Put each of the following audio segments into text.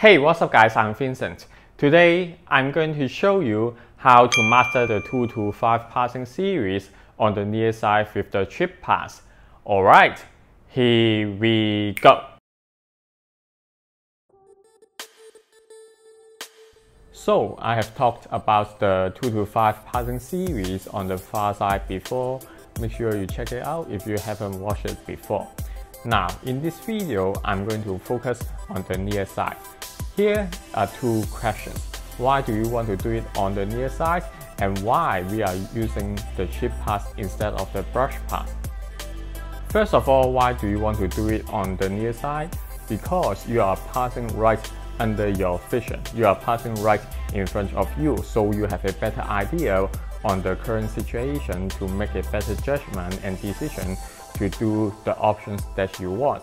Hey, what's up guys, I'm Vincent. Today, I'm going to show you how to master the 2 to 5 passing series on the near side with the chip pass. Alright, here we go. So, I have talked about the 2 to 5 passing series on the far side before. Make sure you check it out if you haven't watched it before. Now, in this video, I'm going to focus on the near side. Here are two questions. Why do you want to do it on the near side, and why we are using the chip pass instead of the brush pass? First of all, why do you want to do it on the near side? Because you are passing right under your vision. You are passing right in front of you, so you have a better idea on the current situation to make a better judgment and decision to do the options that you want.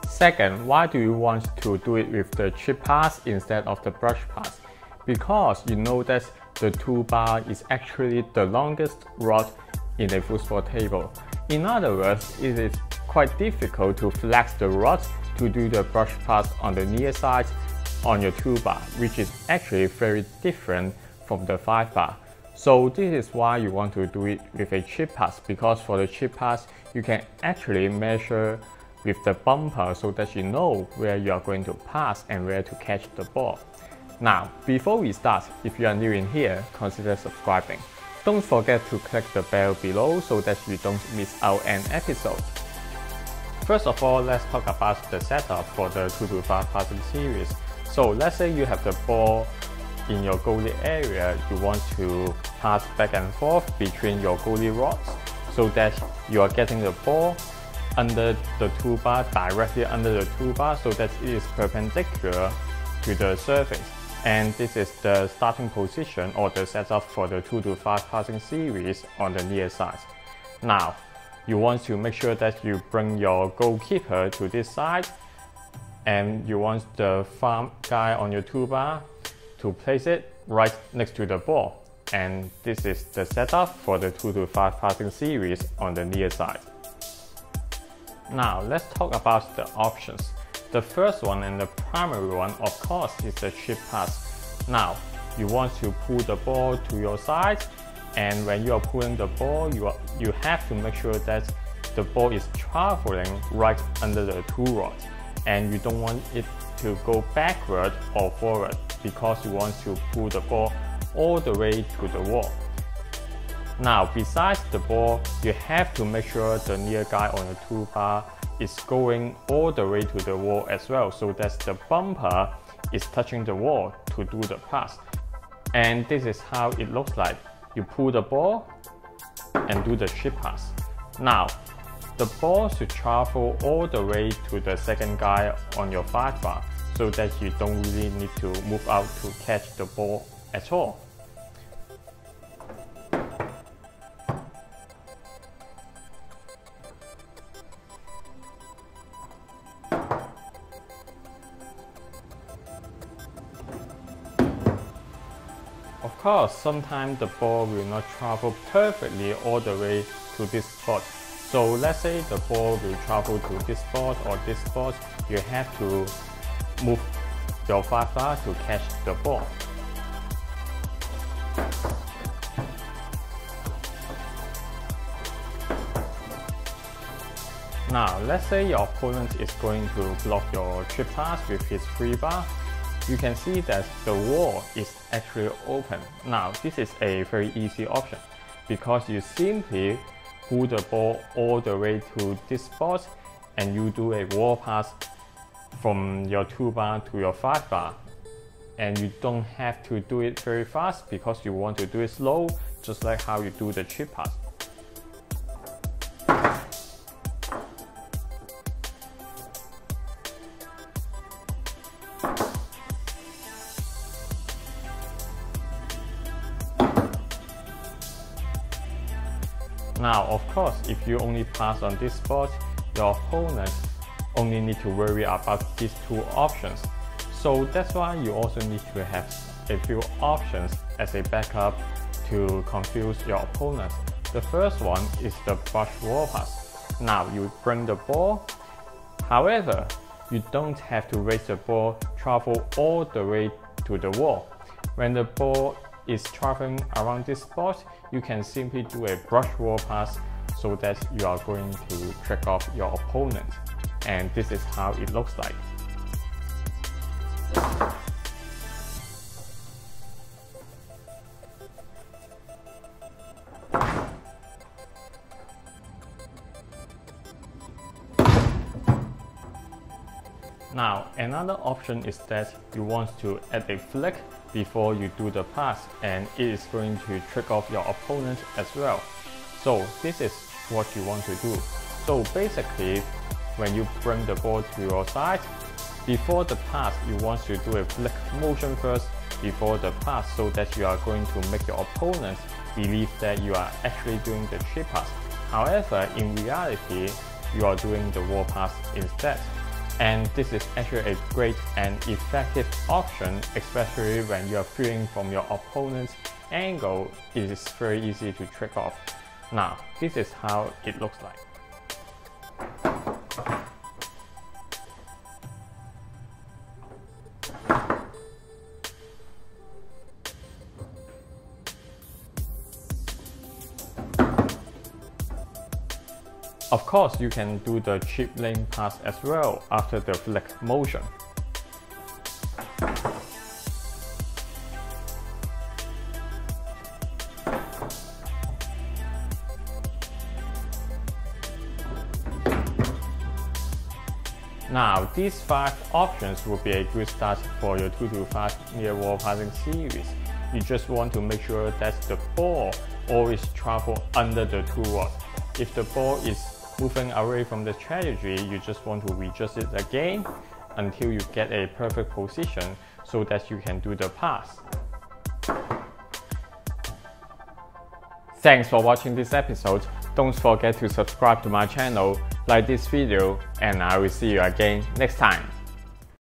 Second, why do you want to do it with the chip pass instead of the brush pass? Because you know that the toolbar is actually the longest rod in a foosball table. In other words, it is quite difficult to flex the rod to do the brush pass on the near side on your toolbar, which is actually very different from the 5 bar. So this is why you want to do it with a chip pass, because for the chip pass, you can actually measure with the bumper so that you know where you are going to pass and where to catch the ball. Now, before we start, if you are new in here, consider subscribing. Don't forget to click the bell below so that you don't miss out an episode. First of all, let's talk about the setup for the 2 to 5 passing series. So let's say you have the ball in your goalie area, you want to pass back and forth between your goalie rods so that you are getting the ball under the toolbar, directly under the toolbar, so that it is perpendicular to the surface. And this is the starting position or the setup for the 2 to 5 passing series on the near side. Now, you want to make sure that you bring your goalkeeper to this side, and you want the farm guy on your toolbar to place it right next to the ball. And this is the setup for the 2 to 5 passing series on the near side. Now, let's talk about the options. The first one and the primary one, of course, is the chip pass. Now, you want to pull the ball to your side, and when you are pulling the ball, you have to make sure that the ball is traveling right under the tool rod, and you don't want it to go backward or forward because you want to pull the ball all the way to the wall. Now, besides the ball, you have to make sure the near guy on the toolbar is going all the way to the wall as well, so that the bumper is touching the wall to do the pass. And this is how it looks like. You pull the ball and do the chip pass. Now, the ball should travel all the way to the second guy on your 5 bar, so that you don't really need to move out to catch the ball at all. Of course, sometimes the ball will not travel perfectly all the way to this spot. So let's say the ball will travel to this spot or this spot, you have to move your 5 bar to catch the ball. Now, let's say your opponent is going to block your chip pass with his 3 bar. You can see that the wall is actually open. Now, this is a very easy option because you simply pull the ball all the way to this spot and you do a wall pass from your 2 bar to your 5 bar. And you don't have to do it very fast because you want to do it slow, just like how you do the chip pass. Now, of course, if you only pass on this spot, your opponent only need to worry about these 2 options. So that's why you also need to have a few options as a backup to confuse your opponent. The first one is the brush wall pass. Now you bring the ball, however, you don't have to raise the ball travel all the way to the wall. When the ball is traveling around this spot, you can simply do a brush wall pass so that you are going to trick off your opponent. And this is how it looks like. Now, another option is that you want to add a flick before you do the pass, and it is going to trick off your opponent as well. So this is what you want to do. So basically, when you bring the ball to your side, before the pass, you want to do a flick motion first before the pass, so that you are going to make your opponent believe that you are actually doing the chip pass. However, in reality, you are doing the wall pass instead. And this is actually a great and effective option, especially when you are feeling from your opponent's angle. It is very easy to trick off. Now, this is how it looks like. Of course, you can do the chip lane pass as well after the flick motion. Now, these 5 options will be a good start for your 2-5 near wall passing series. You just want to make sure that the ball always travels under the 2 rods. If the ball is moving away from the strategy, you just want to readjust it again until you get a perfect position so that you can do the pass. Thanks for watching this episode. Don't forget to subscribe to my channel, like this video, and I will see you again next time.